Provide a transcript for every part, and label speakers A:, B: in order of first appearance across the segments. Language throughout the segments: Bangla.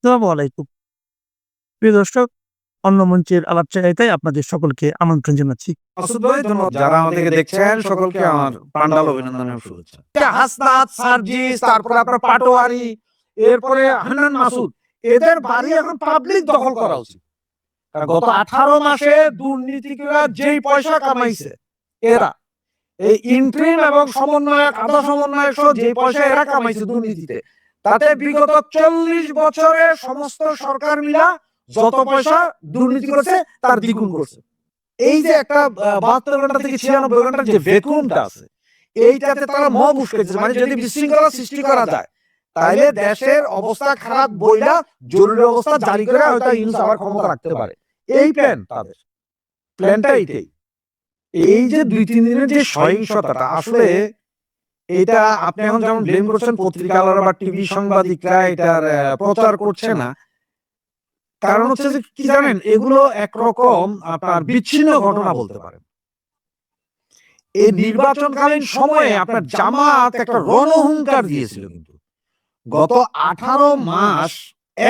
A: আসসালামু আলাইকুম। প্রিয় দর্শক, অন্য মঞ্চের আলাপচারিতায় আপনাদের সকলকে আমন্ত্রণ জানাচ্ছি।
B: মাসুদ ভাই ধন্যবাদ। যারা আমাদেরকে দেখছেন সকলকে আমার প্রাণঢাল অভিনন্দন এবং শুভেচ্ছা। হাসনাত, সার্জিস, তারপরে আপনার পাটোয়ারি, এরপরে হান্নান মাসুদ, এদের বাড়ি এখন পাবলিক দখল করা উচিত। কারণ গত 18 মাসে দুর্নীতিকরা যেই পয়সা কামাইছে এরা, এই ইন্টারিম এবং সমন্বয়ক, আধা সমন্বয়ক সহ যে পয়সা এরা কামাইছে দুর্নীতিতে, তাতে বিগত 40 বছরে সমস্ত সরকার মিলা যত পয়সা দুর্নীতি করেছে তার দ্বিগুণ করছে। এই যে একটা 72 ঘন্টা থেকে 96 ঘন্টার যে ভ্যাকুয়ামটা আছে, এইটাতে তারা মব উস্কেছে। মানে যদি বিশৃঙ্খলা সৃষ্টি করা যায়, তাহলে দেশের অবস্থা খারাপ বইলা জরুরি অবস্থা জারি করে হয়তো ইউনূস আবার ক্ষমতা রাখতে পারে। এই প্ল্যান তাদের, প্ল্যানটা এইটাই। এই যে 2-3 দিনের যে সহিংসতাটা, আসলে এটা আপনি এখন যেমন ব্লেম করছেন পত্রিকাওয়ালারা বা টিভি সাংবাদিকরা এটার প্রচার করছে না, কারণ হচ্ছে যে কি জানেন, এগুলো একরকম আপনার বিচ্ছিন্ন ঘটনা বলতে পারেন। এই নির্বাচনকালীন সময়ে আপনার জামাত একটা রণহুঙ্কার দিয়েছিল, কিন্তু গত 18 মাস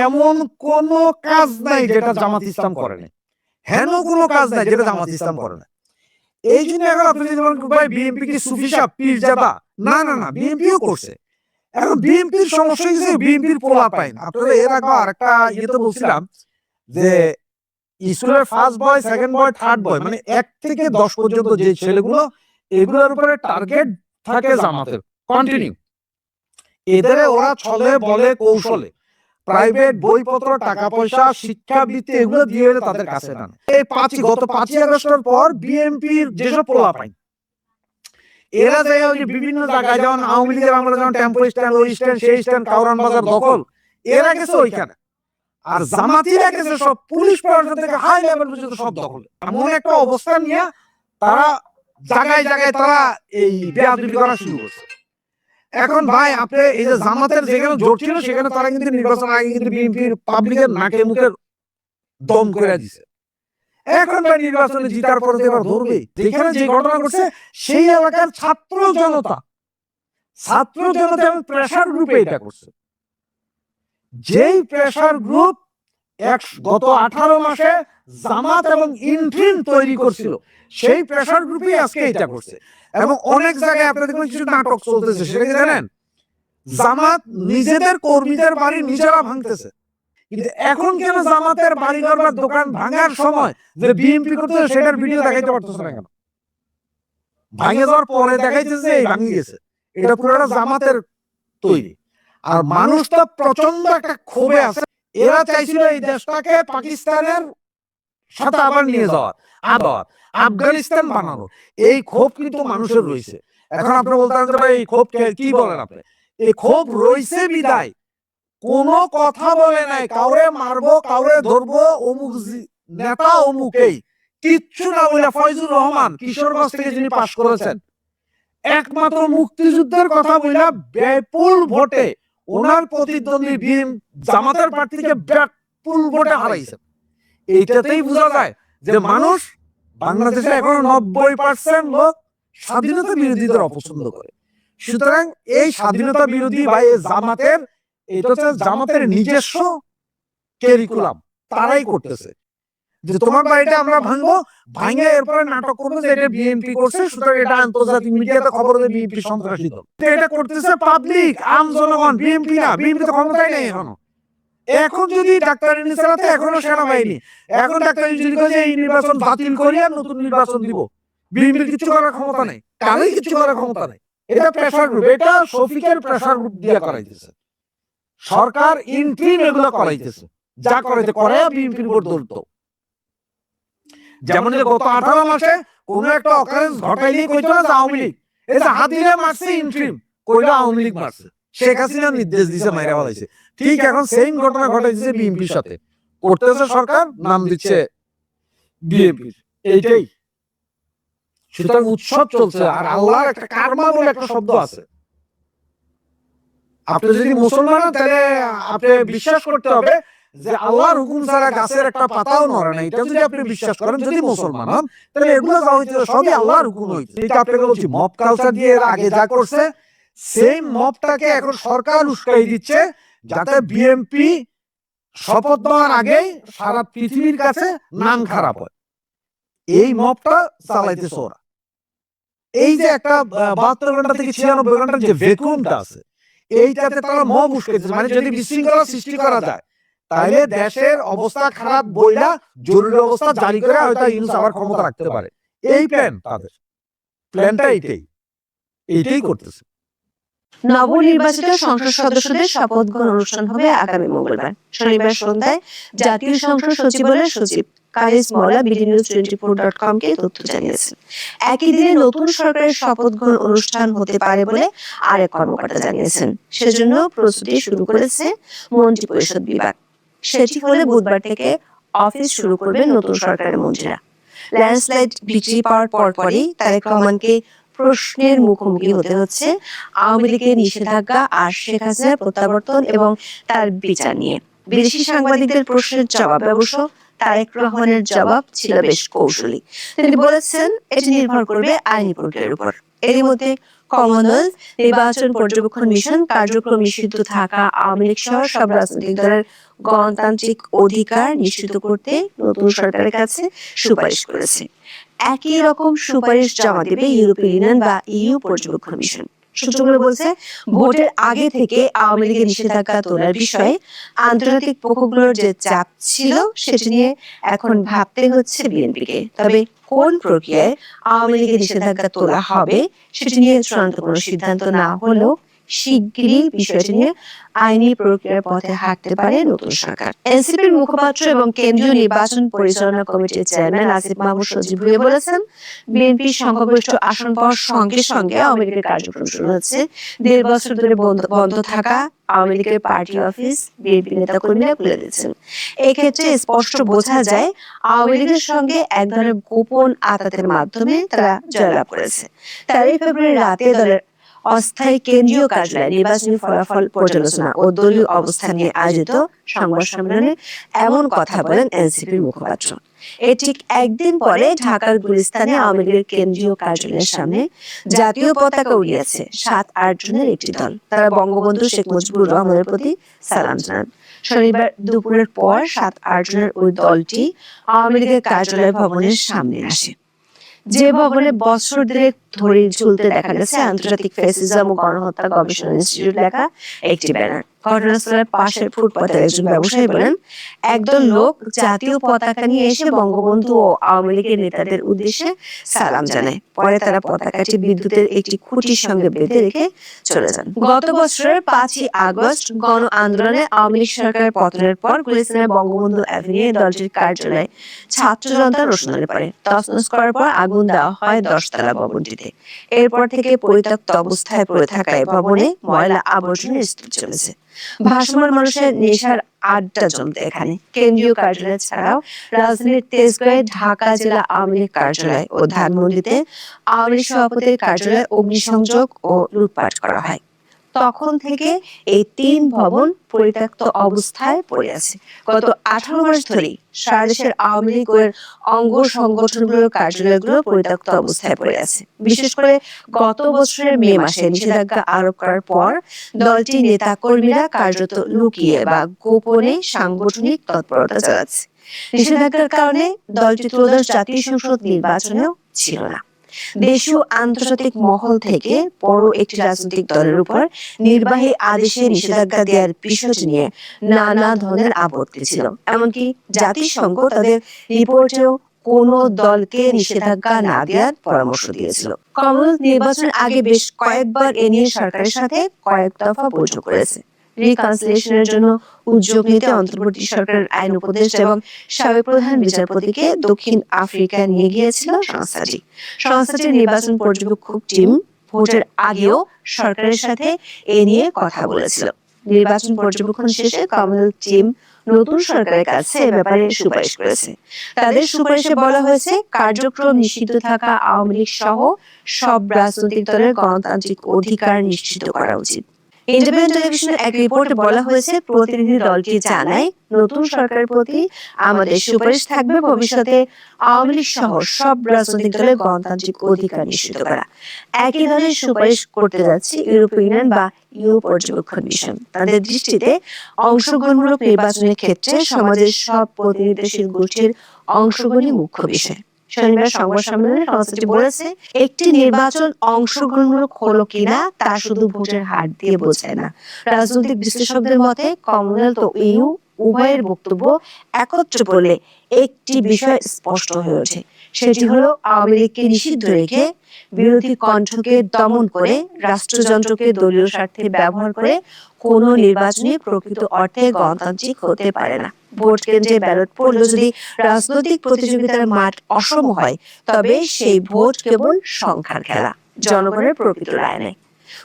B: এমন কোন কাজ নাই যেটা জামাত ইসলাম করে নাই, হেন কোনো কাজ নাই যেটা জামাত ইসলাম করে না। এই জন্য এখন আপনি যদি বলেন ভাই বিএনপি কি সুফি সাহ পীরজাদা, না না না, বিএনপিও করছে। এখন বিএনপির সমস্যা হচ্ছে বিএনপির পোলা পায় না। আপনারা এর আগে আরেকটা ইয়েতে বলছিলাম যে স্কুলের first boy, second boy, third বয়, মানে 1 থেকে 10 পর্যন্ত যে ছেলেগুলো, এগুলোর উপরে টার্গেট থাকে জামাতের কন্টিনিউ। এদের ওরা ছলে বলে কৌশলে প্রাইভেট বইপত্র, টাকা পয়সা, শিক্ষাবৃত্তি এগুলো দিয়ে তাদের কাছে নেন। এই গত 5ই আগস্টের পর বিএনপির যেসব পোলা পাই, এরা যায় ওই বিভিন্ন জায়গায়, যেমন আওয়ামী লীগের আমরা যেমন টেম্পো স্ট্যান্ড, ওই স্ট্যান্ড, সেই স্ট্যান্ড, কাউরান বাজার দখল, এরা গেছে ওইখানে। আর জামাতিরা গেছে সব পুলিশ প্রশাসন থেকে হাই লেভেল পর্যন্ত সব দখল। এমন একটা অবস্থা নিয়ে তারা জায়গায় জায়গায় তারা এই বেয়াদবি করা শুরু করছে। এখন ভাই আপনি এই যে জামাতের যেখানে জোট ছিল, সেখানে তারা কিন্তু নির্বাচন আগে কিন্তু বিএনপির পাবলিকের নাকে মুখে দম করে দিছে। এখন ভাই নির্বাচনে জিতার পরে এবার ধরবে। যেখানে যে ঘটনা ঘটছে, সেই এলাকার ছাত্র জনতা এবং প্রেসার গ্রুপে এটা করছে। যেই প্রেসার গ্রুপ গত 18 মাসে জামাত এবং ইন্ট্রিম তৈরি করছিল, সেই প্রেসার গ্রুপই আজকে এটা করছে। এবং অনেক জায়গায় আপনাদের দেখবেন কিছু নাটক চলতেছে, সেটা কি জানেন? জামাত নিজেদের কর্মীদের বাড়ি নিজেরা ভাঙতেছে। কিন্তু এখন কেন জামাতের বাড়িঘর বা দোকান ভাঙার সময় যে বিএনপি করতেছে, সেটার ভিডিও দেখাইতে পারতেছে না কেন? ভাঙে যাওয়ার পরে দেখাইতেছে এই ভাঙি গেছে। এটা পুরোটা জামাতের তৈরি। আর মানুষ তো প্রচন্ড একটা ক্ষোভে আছে। এরা চাইছিল এই দেশটাকে পাকিস্তানের সাথে আবার নিয়ে যাওয়ার, আবার আফগানিস্তান বানানো। এই ক্ষোভ কিন্তু মানুষের রয়েছে। এখন আপনি বলতে পারেন ভাই এই ক্ষোভ কি বলেন আপনি? এই ক্ষোভ রয়েছে বিদায় কোনো কথা বলে নাই, কাউরে মারবো, কাউরে ধরবো, অমুক নেতা অমুকেই কিচ্ছু না বলে ফয়জুর রহমান কিশোরগঞ্জ থেকে যিনি পাশ করেছেন, একমাত্র মুক্তিযুদ্ধের কথা বলে ব্যাপক ভোটে ওনার প্রতিদ্বন্দ্বী জামাতের প্রার্থীকে ব্যাপক ভোটে হারাইছেন। এইটাতেই বোঝা যায় যে মানুষ বাংলাদেশে এখন 90% লোক স্বাধীনতা বিরোধীদের অপছন্দ করে। সুতরাং এই স্বাধীনতা বিরোধী বা এই জামাতের, এটা হচ্ছে জামাতের নিজস্ব কারিকুলাম, তারাই করতেছে যে তোমার বাড়িটা আমরা ভাঙবো, ভাঙে এরপরে নাটক করবো যে এটা বিএনপি করছে, সুতরাং এটা আন্তর্জাতিক মিডিয়াতে খবর হবে বিএনপি সন্ত্রাসী দল। এটা করতেছে পাবলিক, আম জনগণ, বিএনপি না। বিএনপি তো ক্ষমতায় নেই এখনো। এখন যদি ডাক্তার ইউনূস চালাতে, এখনো সেনাবাহিনী, এখন ডাক্তার ইউনূস যদি কয় যে এই নির্বাচন বাতিল করি আর নতুন নির্বাচন দিব, বিএনপির কিছু করার ক্ষমতা নেই, কারোই কিছু করার ক্ষমতা নেই। এটা প্রেসার গ্রুপ, এটা শফিকের প্রেসার গ্রুপ দিয়ে করাইতেছে সরকার, ইন্ট্রিম এগুলো করাইতেছে, যা করাইতে করে বিএনপির উপর দৌড়তো। যেমন গত 18 মাসে কোন একটা অকারেন্স ঘটাইলেই কইতো না যে আওয়ামী লীগ, এই যে হাদিরে মারছে ইন্ট্রিম, কইলো আওয়ামী লীগ মারছে, শেখ হাসিনা নির্দেশ দিছে, মাইরা ফলাইছে। ঠিক এখন সেম ঘটনা ঘটাইছে বিএনপির সাথে, করতেছে সরকার, নাম দিচ্ছে বিএনপির। এইটাই। সুতরাং উৎসব চলছে। আর আল্লাহর একটা কারমা বলে একটা শব্দ আছে। আপনি যদি মুসলমান হন, তাহলে আপনি বিশ্বাস করতে হবে যে আল্লাহর হুকুম ছাড়া গাছের একটা পাতাও নড়ে না। এটা যদি আপনি বিশ্বাস করেন, যদি মুসলমান হন, তাহলে এগুলো যা হইছে সবই আল্লাহর হুকুম হইছে। এটা আপনাকে বলছি, মব কালচার দিয়ে এর আগে যা করছে, সেম মবটাকে এখন সরকার উস্কাই দিচ্ছে, যাতে বিএনপি শপথ দেওয়ার আগেই সারা পৃথিবীর কাছে নাম খারাপ হয়। এই মবটা চালাইতেছে ওরা। এই যে একটা 72 ঘন্টা থেকে 96 ঘন্টার যে ভ্যাকুয়ামটা আছে, এইটাতে তারা মব উস্কাইতেছে। মানে যদি বিশৃঙ্খলা সৃষ্টি করা যায়, তাহলে দেশের অবস্থা খারাপ বইলা জরুরি অবস্থা জারি করে হয়তো ইউনূস আবার ক্ষমতা রাখতে পারে। এই প্ল্যান তাদের, প্ল্যানটা এইটাই করতেছে।
C: নবনির্বাচিত সংসদ সদস্যদের শপথ গ্রহণ অনুষ্ঠান হবে আগামী মঙ্গলবার। শনিবার সন্ধ্যায় জাতীয় সংসদ সচিবালয়ের সচিব কায়েস মোল্লা bdnews24.com কে তথ্য জানিয়েছেন। একই দিনে নতুন সরকারের শপথ গ্রহণ অনুষ্ঠান হতে পারে বলে আরেক কর্মকর্তা জানিয়েছেন। সেজন্য প্রস্তুতি শুরু করেছে মন্ত্রিপরিষদ বিভাগ। সেটি হলে বুধবার থেকে অফিস শুরু করবেন নতুন সরকারের মন্ত্রীরা। ল্যান্ডস্লাইড বিজয়ী পাওয়ার পরপরই তারেক রহমানকে প্রশ্নের মুখোমুখি হতে হচ্ছে আওয়ামী লীগের নিষেধাজ্ঞা আর শেখ হাসিনার প্রত্যাবর্তন এবং তার বিচার নিয়ে। বিদেশি সাংবাদিকদের প্রশ্নের জবাবে অবশ্য তারেক রহমানের জবাব ছিল বেশ কৌশলী। তিনি বলেছেন, এটি নির্ভর করবে আইনি প্রক্রিয়ার উপর। এরই মধ্যে কমনওয়েলথ নির্বাচন পর্যবেক্ষণ মিশন কার্যক্রম নিষিদ্ধ থাকা আওয়ামী লীগ সহ সব রাজনৈতিক দলের গণতান্ত্রিক অধিকার নিশ্চিত করতে নতুন সরকারের কাছে সুপারিশ করেছে। একই রকম সুপারিশ জমা দেবে ইউরোপীয় ইউনিয়ন বা ইইউ পর্যবেক্ষণ মিশন। সূত্রগুলো বলছে, ভোটের আগে থেকে আওয়ামী লীগের নিষেধাজ্ঞা তোলার বিষয়ে আন্তর্জাতিক পক্ষগুলোর যে চাপ ছিল সেটি নিয়ে এখন ভাবতে হচ্ছে বিএনপিকে। তবে কোন প্রক্রিয়ায় আওয়ামী লীগের নিষেধাজ্ঞা তোলা হবে সেটি নিয়ে চূড়ান্ত কোনো সিদ্ধান্ত না হলেও শিগগিরই বিষয়টি নিয়ে আইনি প্রক্রিয়ার পথে হাঁটতে পারে নতুন সরকার। এনসিপির মুখপাত্র এবং কেন্দ্রীয় নির্বাচন পরিচালনা কমিটির চেয়ারম্যান আসিফ মাহমুদ সজীব ভুঁইয়া বলেছেন, বিএনপির সংখ্যাগরিষ্ঠ আসন পাওয়ার সঙ্গে সঙ্গে আওয়ামী লীগের কার্যক্রম শুরু হচ্ছে। 1.5 বছর ধরে বন্ধ থাকা আওয়ামী লীগের পার্টি অফিস বিএনপি নেতাকর্মীরা খুলে দিচ্ছেন। এক্ষেত্রে স্পষ্ট বোঝা যায় আওয়ামী লীগের সঙ্গে এক ধরনের গোপন আতাতের মাধ্যমে তারা জয়লাভ করেছে। 13 ফেব্রুয়ারি রাতে দলের অস্থায়ী কেন্দ্রীয় কার্যালয়ে নির্বাচনী ফলাফল পর্যালোচনা ও দলীয় অবস্থান নিয়ে আয়োজিত সংবাদ সম্মেলনে এমন কথা বলেন এনসিপির মুখপাত্র। এর ঠিক একদিন পরে ঢাকার গুলিস্তানে আওয়ামী লীগের কেন্দ্রীয় কার্যালয়ের সামনে জাতীয় পতাকা উড়িয়েছে 7-8 জনের একটি দল। তারা বঙ্গবন্ধু শেখ মুজিবুর রহমানের প্রতি সালাম জানান। শনিবার দুপুরের পর 7-8 জনের ওই দলটি আওয়ামী লীগের কার্যালয় ভবনের সামনে আসে, যে ভবনে বছর দেড়েক ধরে ঝুলতে দেখা গেছে আন্তর্জাতিক ফ্যাসিজম ও গণহত্যা গবেষণা ইনস্টিটিউট লেখা একটি ব্যানার। ঘটনাস্থলের পাশের ফুটপাতের একজন ব্যবসায়ী বলেন, একদল লোক জাতীয় পতাকা নিয়ে এসে বঙ্গবন্ধু ও আওয়ামী লীগের নেতাদের উদ্দেশ্যে সালাম জানায়। পরে তারা পতাকাটি বিদ্যুতের একটি খুঁটির সঙ্গে বেঁধে রেখে চলে যান। গত বছরের 5ই আগস্ট গণ আন্দোলনে আওয়ামী লীগ সরকারের পতনের পর গুলিস্তানের বঙ্গবন্ধু অ্যাভিনিউ দলটির কার্যালয়ে ছাত্র জনতা রোষণারে পড়ে। তছনছ করার পর আগুন দেওয়া হয় 10 তলা ভবনটিতে। এরপর থেকে পরিত্যক্ত অবস্থায় পড়ে থাকা এই ভবনে ময়লা আবর্জনার স্তূপ চলেছে। ভাসমান মানুষের নেশার আড্ডা জমতে এখানে। কেন্দ্রীয় কার্যালয় ছাড়াও রাজধানীর তেজগাঁয়ে ঢাকা জেলা আওয়ামী লীগ কার্যালয় ও ধানমন্ডিতে আওয়ামী লীগ সভাপতির কার্যালয়ে অগ্নিসংযোগ ও লুটপাট করা হয়। তখন থেকে এই 3 ভবন পরিত্যক্ত অবস্থায় পড়ে আছে। গত 18 মাস ধরেই সারা দেশের আওয়ামী লীগের অঙ্গ সংগঠনগুলোর কার্যালয়গুলো পরিত্যক্ত অবস্থায় পড়ে আছে। বিশেষ করে গত বছরের মে মাসে নিষেধাজ্ঞা আরোপ করার পর দলটির নেতা কর্মীরা কার্যত লুকিয়ে বা গোপনে সাংগঠনিক তৎপরতা চালাচ্ছে। নিষেধাজ্ঞার কারণে দলটি ত্রয়োদশ জাতীয় সংসদ নির্বাচনেও ছিল না। দেশীয় আন্তর্জাতিক মহল থেকে বড় একটি রাজনৈতিক দলের উপর নির্বাহী আদেশে নিষেধাজ্ঞা দেওয়ার বিষয়টি নিয়ে নানা ধরনের আপত্তি ছিল। এমনকি জাতিসংঘ তাদের রিপোর্টেও কোন দলকে নিষেধাজ্ঞা না দেওয়ার পরামর্শ দিয়েছিল। কমনওয়েলথ নির্বাচনের আগে বেশ কয়েকবার এ নিয়ে সরকারের সাথে কয়েক দফা বৈঠক করেছে। রিকনসিলিয়েশনের জন্য উদ্যোগ নিতে অন্তর্বর্তী সরকারের আইন উপদেষ্টা এবং সাবেক প্রধান বিচারপতিকে দক্ষিণ আফ্রিকায় নিয়ে গিয়েছিল সংস্থাটির নির্বাচন পর্যবেক্ষক টিম ভোটের আগেও সরকারের সাথে এ নিয়ে কথা বলেছিল। নির্বাচন পর্যবেক্ষণ শেষে কমনওয়েলথ টিম নতুন সরকারের কাছে এ ব্যাপারে সুপারিশ করেছে। তাদের সুপারিশে বলা হয়েছে, কার্যক্রম নিষিদ্ধ থাকা আওয়ামী লীগ সহ সব রাজনৈতিক দলের গণতান্ত্রিক অধিকার নিশ্চিত করা উচিত। ইন্ডিপেন্ডেন্ট টেলিভিশনের এক রিপোর্টে বলা হয়েছে, প্রতিনিধি দলটি জানায় নতুন সরকারের প্রতি আমাদের সুপারিশ থাকবে ভবিষ্যতে আওয়ামী লীগ সহ সব রাজনৈতিক দলের গণতান্ত্রিক অধিকার নিশ্চিত করা। একই ধরনের সুপারিশ করতে যাচ্ছে ইউরোপীয় ইউনিয়ন বা ইউ পর্যবেক্ষণ মিশন। তাদের দৃষ্টিতে অংশগ্রহণমূলক নির্বাচনের ক্ষেত্রে সমাজের সব প্রতিনিধিশীল গোষ্ঠীর অংশগ্রহণই মুখ্য বিষয়। শনিবার সংবাদ সম্মেলনে সংস্থাটি বলেছে, একটি নির্বাচন অংশগ্রহণমূলক হলো কিনা তা শুধু ভোটের হার দিয়ে বোঝায় না। রাজনৈতিক বিশ্লেষকদের মতে কমনওয়েলথ ও ইউ উভয়ের বক্তব্য একত্রে পড়লে একটি বিষয় স্পষ্ট হয়ে ওঠে। সেটি হলো আওয়ামী লীগকে নিষিদ্ধ রেখে, বিরোধী কণ্ঠকে দমন করে, রাষ্ট্রযন্ত্রকে দলীয় স্বার্থে ব্যবহার করে কোনো নির্বাচনই প্রকৃত অর্থে গণতান্ত্রিক হতে পারে না। ভোট কেন্দ্রে ব্যালট পড়লেও যদি রাজনৈতিক প্রতিযোগিতার মাঠ অসম হয়, তবে সেই ভোট কেবল সংখ্যার খেলা, জনগণের প্রকৃত রায় নেই।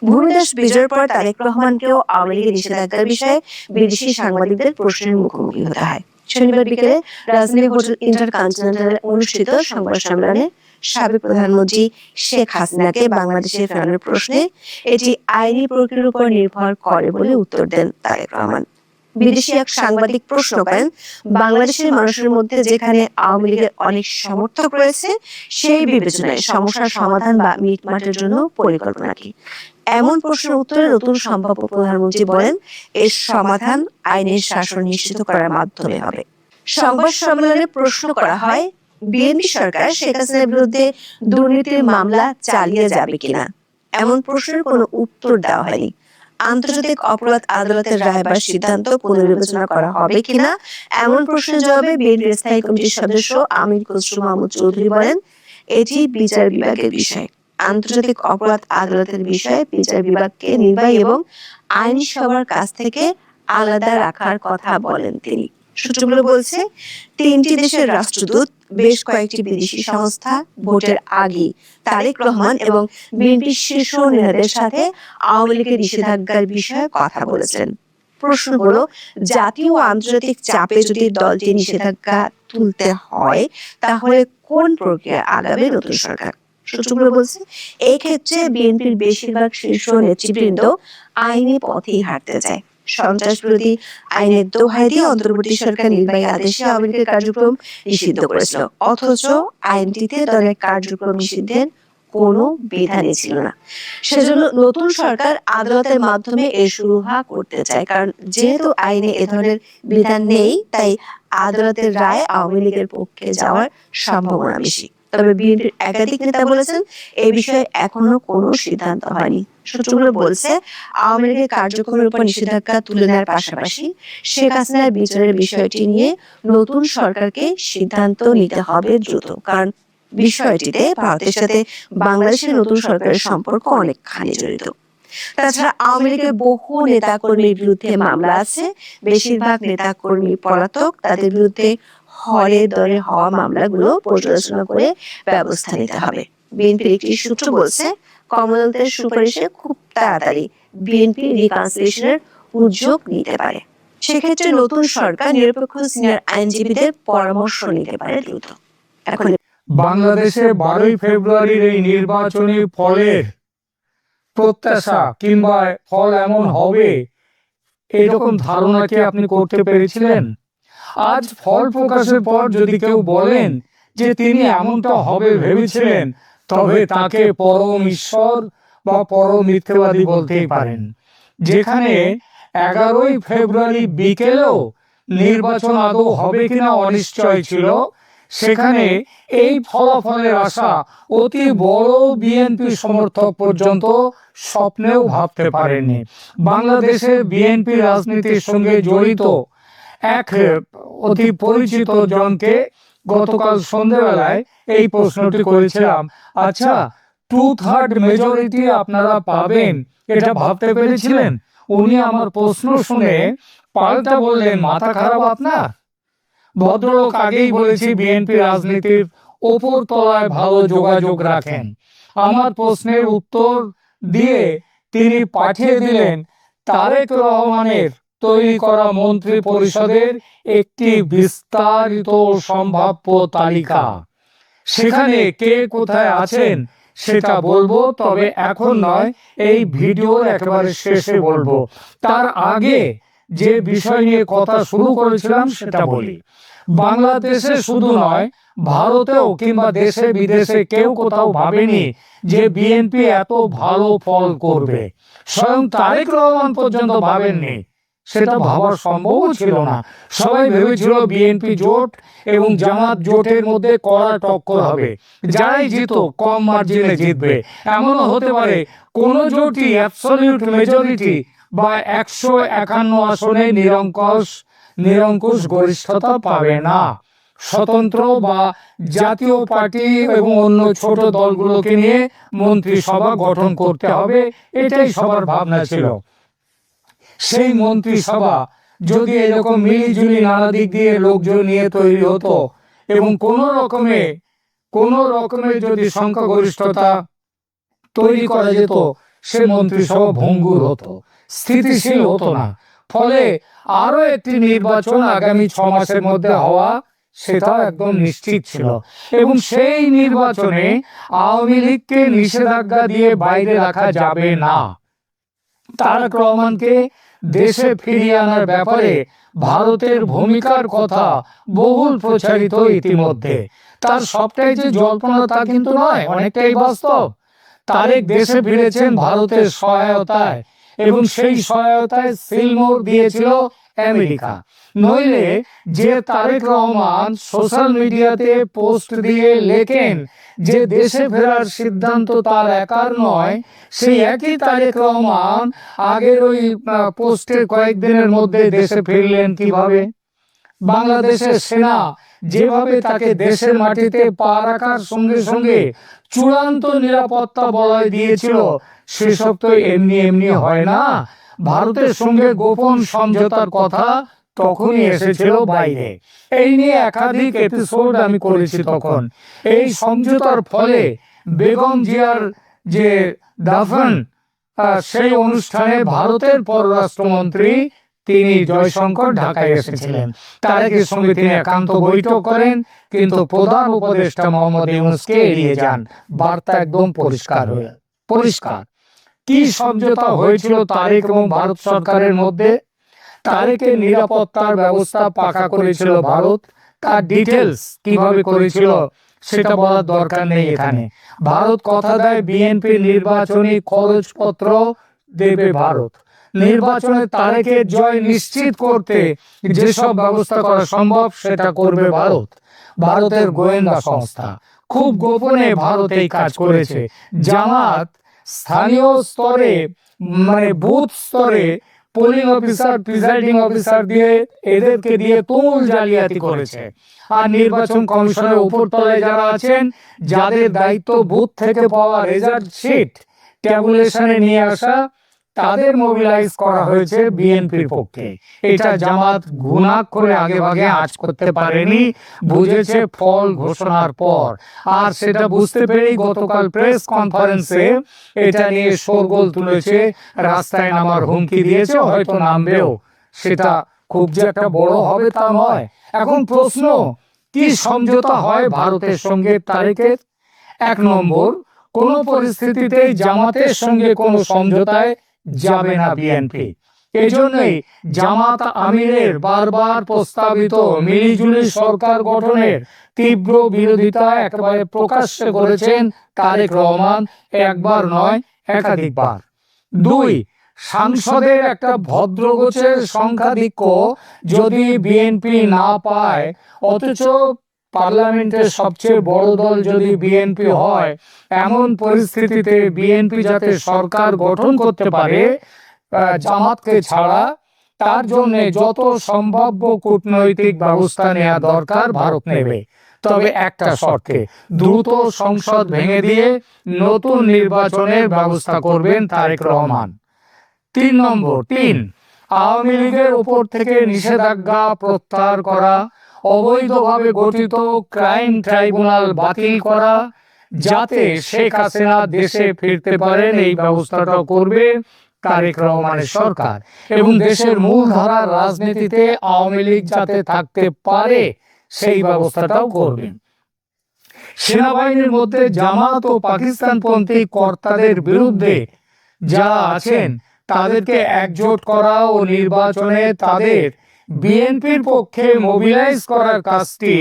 C: ভূমিদাস বিজয়ের পর তারেক রহমানকেও আওয়ামী লীগের নিষেধাজ্ঞার বিষয়ে বিদেশি সাংবাদিকদের প্রশ্নের মুখোমুখি হতে হয়। শনিবার বিকেলে রাজধানী হোটেল ইন্টারকন্টিনেন্টালে অনুষ্ঠিত সংবাদ সম্মেলনে সাবেক প্রধানমন্ত্রী শেখ হাসিনাকে বাংলাদেশে ফেরানোর প্রশ্নে এটি আইনি প্রক্রিয়ার উপর নির্ভর করে বলে উত্তর দেন তারেক রহমান। বিদেশি এক সাংবাদিক প্রশ্ন করেন, বাংলাদেশের মানুষের মধ্যে যেখানে আওয়ামী লীগের অনেক সমর্থক রয়েছে, সেই বিবেচনায় সমস্যার সমাধান বা মিটমাটের জন্য পরিকল্পনা কি? এমন প্রশ্নের উত্তরে নতুন সম্ভাব্য প্রধানমন্ত্রী বলেন, এর সমাধান আইনের শাসন নিশ্চিত করার মাধ্যমে হবে। সংবাদ সম্মেলনে প্রশ্ন করা হয়, বিএনপি সরকার শেখ হাসিনার বিরুদ্ধে দুর্নীতির মামলা চালিয়ে যাবে কিনা। এমন প্রশ্নের কোনো উত্তর দেওয়া হয়নি। আন্তর্জাতিক অপরাধ আদালতের রায় বা সিদ্ধান্ত পুনর্বিবেচনা করা হবে কিনা এমন প্রশ্নের জবাবে বিএনপির স্থায়ী কমিটির সদস্য আমির খসরু মাহমুদ চৌধুরী বলেন, এটি বিচার বিভাগের বিষয়। আন্তর্জাতিক অপরাধ আদালতের বিষয়ে বিচার বিভাগকে নির্বাহী এবং আইনি সবার কাছ থেকে আলাদা রাখার কথা বলেন তিনি। সূত্রগুলো বলছে, তিনটি দেশের রাষ্ট্রদূত, বেশ কয়েকটি বিদেশি সংস্থা ভোটের আগে তারেক রহমান এবং বিএনপির শীর্ষ নেতাদের সাথে আওয়ামী লীগের নিষেধাজ্ঞার বিষয়ে কথা বলেছেন। প্রশ্ন হলো, জাতীয় ও আন্তর্জাতিক চাপে যদি দলটি নিষেধাজ্ঞা তুলতে হয়, তাহলে কোন প্রক্রিয়া আগাবে নতুন সরকার? সূত্রগুলো বলছে, এই ক্ষেত্রে বিএনপির বেশিরভাগ শীর্ষ নেতৃবৃন্দ আইনি পথেই হাঁটতে চায়। সন্ত্রাস বিরোধী আইনের দোহাই দিয়ে অন্তর্বর্তী সরকার নির্বাহী আদেশে আওয়ামী লীগের কার্যক্রম নিষিদ্ধ করেছিল, অথচ আইনটিতে দলের কার্যক্রম নিষিদ্ধের কোনো বিধানই ছিল না। সেজন্য নতুন সরকার আদালতের মাধ্যমে এর সুরাহা করতে চায়। কারণ যেহেতু আইনে এ ধরনের বিধান নেই, তাই আদালতের রায় আওয়ামী লীগের পক্ষে যাওয়ার সম্ভাবনা বেশি। তবে বিএনপির একাধিক নেতা বলেছেন, এই বিষয়ে এখনো কোনো সিদ্ধান্ত হয়নি। সূত্রগুলো বলছে, আওয়ামী লীগের কার্যক্রমের উপর নিষেধাজ্ঞা তুলে নেওয়ার পাশাপাশি শেখ হাসিনার বিচারের বিষয়টি নিয়ে নতুন সরকারকে সিদ্ধান্ত নিতে হবে দ্রুত। কারণ বিষয়টিতে ভারতের সাথে বাংলাদেশের নতুন সরকারের সম্পর্ক অনেকখানি জড়িত। তাছাড়া আওয়ামী লীগের বহু নেতা কর্মীর বিরুদ্ধে মামলা আছে, বেশিরভাগ নেতা কর্মী পলাতক। তাদের বিরুদ্ধে হরে দরে হওয়া মামলাগুলো পর্যালোচনা করে ব্যবস্থা নিতে হবে। বিএনপির একটি সূত্র বলছে, কমনওয়েলথের সুপারিশে খুব তাড়াতাড়ি বিএনপি রিকনসিলিয়েশনের উদ্যোগ নিতে পারে। সেক্ষেত্রে নতুন সরকার নিরপেক্ষ সিনিয়র আইনজীবীদের পরামর্শ নিতে পারে দ্রুত। এখন
D: বাংলাদেশে 12ই ফেব্রুয়ারির এই নির্বাচনী ফলের প্রত্যাশা কিংবা ফল এমন হবে এইরকম ধারণা কি আপনি করতে পেরেছিলেন? আজ ফল প্রকাশের পর যদি কেউ বলেন যে তিনি এমনটা হবে ভেবেছিলেন, তবে তাকে পরম ঈশ্বর বা পরম মিথ্যাবাদী বলতেই পারেন। যেখানে 11ই ফেব্রুয়ারি বিকেলেও নির্বাচন আদৌ হবে কিনা অনিশ্চয় ছিল, সেখানে এই ফলাফলের আশা অতি বড় বিএনপি সমর্থক পর্যন্ত স্বপ্নেও ভাবতে পারেননি। বাংলাদেশের বিএনপি রাজনীতির সঙ্গে জড়িত এক অতি পরিচিত জনকে গতকাল সন্ধ্যাবেলায় এই প্রশ্নটি করেছিলাম, আচ্ছা 2/3 মেজরিটি আপনারা পাবেন এটা ভাবতে পেরেছিলেন? উনি আমার প্রশ্ন শুনে পাল্টা বললেন, মাথা খারাপ আপনার? ভদ্রলোক আগেই বলেছি বিএনপি রাজনীতির ওপর তলায় ভালো যোগাযোগ রাখেন। আমার প্রশ্নের উত্তর দিয়ে তিনি পাঠিয়ে দিলেন তারেক রহমানের তৈরি করা মন্ত্রী পরিষদের একটি বিস্তারিত সম্ভাব্য তালিকা। সেখানে কে কোথায় আছেন সেটা বলবো, তবে এখন নয়, এই ভিডিওর একেবারে শেষে বলবো। তার আগে যে বিষয় নিয়ে কথা শুরু করেছিলাম সেটা বলি। বাংলাদেশে শুধু নয়, ভারতেও কিংবা দেশে বিদেশে কেউ কোথাও ভাবেনি যে বিএনপি এত ভালো ফল করবে। স্বয়ং তারেক রহমান পর্যন্ত ভাবেননি, সেটা ভাবার সম্ভবও ছিল না। সবাই ভেবেছিল বিএনপি জোট এবং জামাত জোটের মধ্যে কড়া টক্কর হবে, যারাই জিত কম মার্জিনে জিতবে। এমনও হতে পারে কোন জোটই অ্যাবসলিউট মেজরিটি বা 151 আসনে নিরঙ্কুশ গরিষ্ঠতা পাবে না। স্বতন্ত্র বা জাতীয় পার্টি এবং অন্য ছোট দলগুলোকে নিয়ে মন্ত্রিসভা গঠন করতে হবে, এটাই সবার ভাবনা ছিল। সেই মন্ত্রিসভা যদি এরকম মিলিজুলি নানা দিক দিয়ে লোকজন নিয়ে তৈরি হতো এবং কোন রকমে যদি সংখ্যাগরিষ্ঠতা তৈরি করা যেত, সে মন্ত্রিসভা ভঙ্গুর হতো, স্থিতিশীল হতো না। ফলে আরো একটি নির্বাচন আগামী 6 মাসের মধ্যে হওয়া, সেটা একদম নিশ্চিত ছিল। এবং সেই নির্বাচনে আওয়ামী লীগকে নিষেধাজ্ঞা দিয়ে বাইরে রাখা যাবে না। তারেক রহমানকে দেশে ফিরিয়ে আনার ব্যাপারে ভারতের ভূমিকার কথা বহুল প্রচারিত ইতিমধ্যে। তার সবটাই যে জল্পনা তা কিন্তু নয়, অনেকটাই বাস্তব। তারেক দেশে ফিরেছেন ভারতের সহায়তায়, এবং সেই সহায়তায় সিলমোহর দিয়েছিল আমেরিকা। নইলে যে তারেক রহমান সোশ্যাল মিডিয়াতে পোস্ট দিয়ে লেখেন যে দেশে ফেরার সিদ্ধান্ত তার একার নয়, সেই একই তারেক রহমান আগের ওই পোস্টের কয়েকদিনের মধ্যে দেশে ফিরলেন কিভাবে? বাংলাদেশের সেনা যেভাবে তাকে দেশের মাটিতে পা রাখার সঙ্গে সঙ্গে চূড়ান্ত নিরাপত্তা বলয় দিয়েছিল, সেসব তো এমনি এমনি হয় না। ভারতের সঙ্গে গোপন সমঝোতার কথা তখনই এসেছিল বাইরে। এই নিয়ে একাধিক এপিসোড আমি করেছি তখন। এই সমঝোতার ফলে বেগম জিয়ার যে দাফন, সেই অনুষ্ঠানে ভারতের পররাষ্ট্রমন্ত্রী তিনি জয়শঙ্কর ঢাকায় এসেছিলেন। তারেকের সঙ্গে তিনি একান্ত বৈঠক করেন, কিন্তু প্রধান উপদেষ্টা মোহাম্মদ ইউনূসকে এড়িয়ে যান। বার্তা একদম পরিষ্কার। কি সমঝোতা হয়েছিল তারেক এবং ভারত সরকারের মধ্যে? তারেকের নিরাপত্তার ব্যবস্থা পাকা করেছিল ভারত। তার ডিটেলস কিভাবে করেছিল সেটা বলার দরকার নেই এখানে। ভারত কথা দেয় বিএনপির নির্বাচনী খরচপত্র দেবে ভারত। নির্বাচনে তারেকের জয় নিশ্চিত করতে যেসব ব্যবস্থা করা সম্ভব সেটা করবে ভারত। ভারতের গোয়েন্দা সংস্থা খুব গোপনে ভারত এই কাজ করেছে। জামাত স্থানীয় স্তরে, মানে বুথ স্তরে পোলিং অফিসার, প্রিসাইডিং অফিসার দিয়ে এদেরকে দিয়ে তুমুল জালিয়াতি করেছে। আর নির্বাচন কমিশনের উপর তলায় যারা আছেন, যাদের দায়িত্ব বুথ থেকে পাওয়া রেজাল্ট শিট ট্যাবুলেশনে নিয়ে আসা, তাদের মোবিলাইজ করা হয়েছে বিএনপির পক্ষে। এটা জামাত গুনাহ করে আগে ভাগে আঁচ করতে পারেনি, বুঝেছে ফল ঘোষণার পর। আর সেটা বুঝতে পেরেই গতকাল প্রেস কনফারেন্সে এটা নিয়ে শোরগোল তুলেছে, রাস্তায় নামার হুমকি দিয়েছে, হয়তো নামবেও। সেটা খুব যে একটা বড় হবে তা নয়। এখন প্রশ্ন, কি সমঝোতা হয় ভারতের সঙ্গে তারেকের? 1 নম্বর, কোন পরিস্থিতিতেই জামাতের সঙ্গে কোনো সমঝোতায় যাবে না বিএনপি। এই জন্যই জামাত আমিরের বারবার প্রস্তাবিত মিলিজুলি সরকার গঠনের তীব্র বিরোধিতা একেবারে প্রকাশ্যে করেছেন তারেক রহমান, একবার নয় একাধিকবার। 2, সাংসদের একটা ভদ্রগোছের সংখ্যাধিক্য যদি বিএনপি না পায়, অথচ পার্লামেন্টের সবচেয়ে বড় দল যদি বিএনপি হয়, এমন পরিস্থিতিতে বিএনপি যাতে সরকার গঠন করতে পারে জামাতকে ছাড়া, তার জন্য যত সম্ভাব্য কূটনৈতিক ব্যবস্থা নেওয়া দরকার ভারত নেবে। তবে একটা শর্তে, দ্রুত সংসদ ভেঙে দিয়ে নতুন নির্বাচনের ব্যবস্থা করবেন তারেক রহমান। 3 নম্বর, আওয়ামী লীগের উপর থেকে নিষেধাজ্ঞা প্রত্যাহার করা, অবৈধভাবে গঠিত ক্রাইম ট্রাইব্যুনাল বাতিল করা, যাতে শেখ হাসিনা দেশে ফিরতে পারেন, এই ব্যবস্থাটাও করবে তারেক রহমানের সরকার। এবং দেশের মূলধারার রাজনীতিতে আওয়ামী লীগ যাতে থাকতে পারে, সেই ব্যবস্থাটাও করবেন। সেনাবাহিনীর মধ্যে জামাত ও পাকিস্তানপন্থী কর্তাদের বিরুদ্ধে যারা আছেন তাদেরকে একজোট করা ও নির্বাচনে তাদের বিএনপির পক্ষে মোবিলাইজ করার কাজটি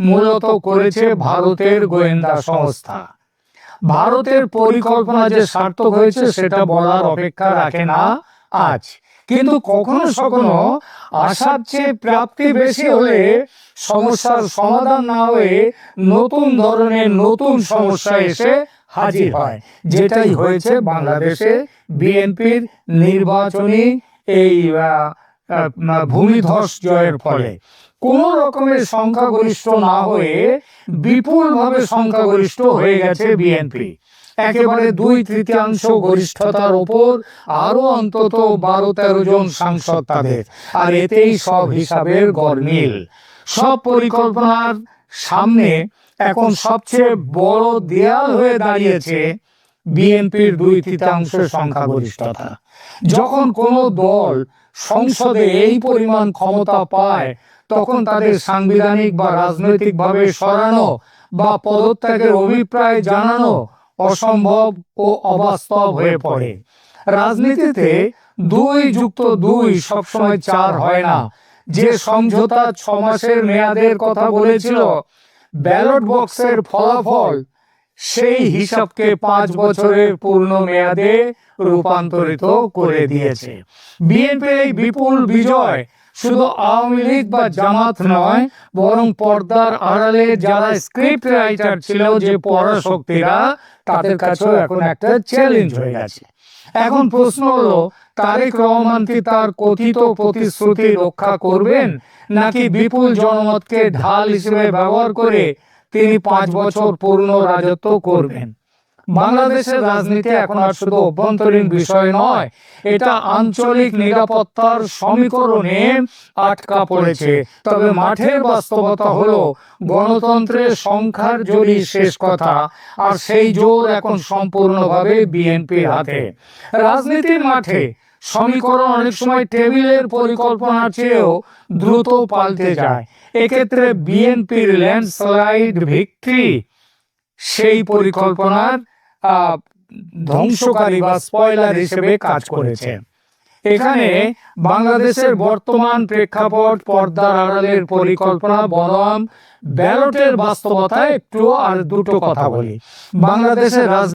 D: মূলত করেছে ভারতের গোয়েন্দা সংস্থা। ভারতের পরিকল্পনা যে সার্থক হয়েছে সেটা বলার অপেক্ষা রাখে না আজ, কিন্তু কখনো কখনো আশার চেয়ে প্রাপ্তি বেশি হলে সমস্যার সমাধান না হয়ে নতুন ধরনের নতুন সমস্যা এসে হাজির হয়, যেটাই হয়েছে বাংলাদেশে বিএনপির নির্বাচনী এই ভূমিধস জয়ের ফলে। কোন রকমের সংখ্যাগরিষ্ঠ না হয়ে বিপুলভাবে সংখ্যাগরিষ্ঠ হয়ে গেছে বিএনপি। একেবারে 2/3 গরিষ্ঠতার ওপর আরো অন্তত 12-13 জন সাংসদ তাদের, আর এতেই সব হিসাবের গরমিল। সব পরিকল্পনার সামনে এখন সবচেয়ে বড় দেয়াল হয়ে দাঁড়িয়েছে বিএনপির 2/3 সংখ্যাগরিষ্ঠতা। যখন কোনো দল সংসদে এই পরিমাণ ক্ষমতা পায় তখন তাদের সাংবিধানিক বা রাজনৈতিকভাবে সরানো বা পদত্যাগের অভিপ্রায় জানানো অসম্ভব ও অবাস্তব হয়ে পড়ে। রাজনীতিতে 2+2 সবসময় 4 হয় না। যে সমঝোতা 6 মাসের মেয়াদের কথা বলেছিল, ব্যালট বক্সের ফলাফল সেই হিসাবকে 5 বছরের পূর্ণ মেয়াদে রূপান্তরিত করে দিয়েছে। বিএনপির এই বিপুল বিজয় শুধু আওয়ামী লীগ বা জামাত নয়, বরং পর্দার আড়ালে যারা স্ক্রিপ্ট রাইটার ছিল, যে পরাশক্তিরা, তাদের কাছেও এখন একটা চ্যালেঞ্জ হয়ে গেছে। এখন প্রশ্ন হলো, তারেক রহমান কি তার কথিত প্রতিশ্রুতি রক্ষা করবেন, নাকি বিপুল জনমতকে ঢাল হিসেবে ব্যবহার করে তিনি 5 বছর পূর্ণ রাজত্ব করবেন? বাংলাদেশের রাজনীতি এখন আর শুধু অভ্যন্তরীণ বিষয় নয়, এটা আঞ্চলিক নিরাপত্তার সমীকরণে আটকা পড়েছে। তবে মাঠের বাস্তবতা হলো, গণতন্ত্রের সংখ্যার জোরই শেষ কথা, আর সেই জোর এখন সম্পূর্ণভাবে বিএনপির হাতে। রাজনীতির মাঠে সমীকরণ অনেক সময় টেবিলের পরিকল্পনার চেয়েও দ্রুত পাল্টে যায়। এক্ষেত্রে বিএনপির ল্যান্ডস্লাইড ভিক্টরি সেই পরিকল্পনার ধ্বংসকারী বা স্পয়লার হিসেবে কাজ করেছে। এখানে বাংলাদেশের বর্তমান প্রেক্ষাপট, পর্দার আড়ালের পরিকল্পনা বনাম ব্যালটের বাস্তবতায় একটু আর দুটো কথা বলি। বাংলাদেশের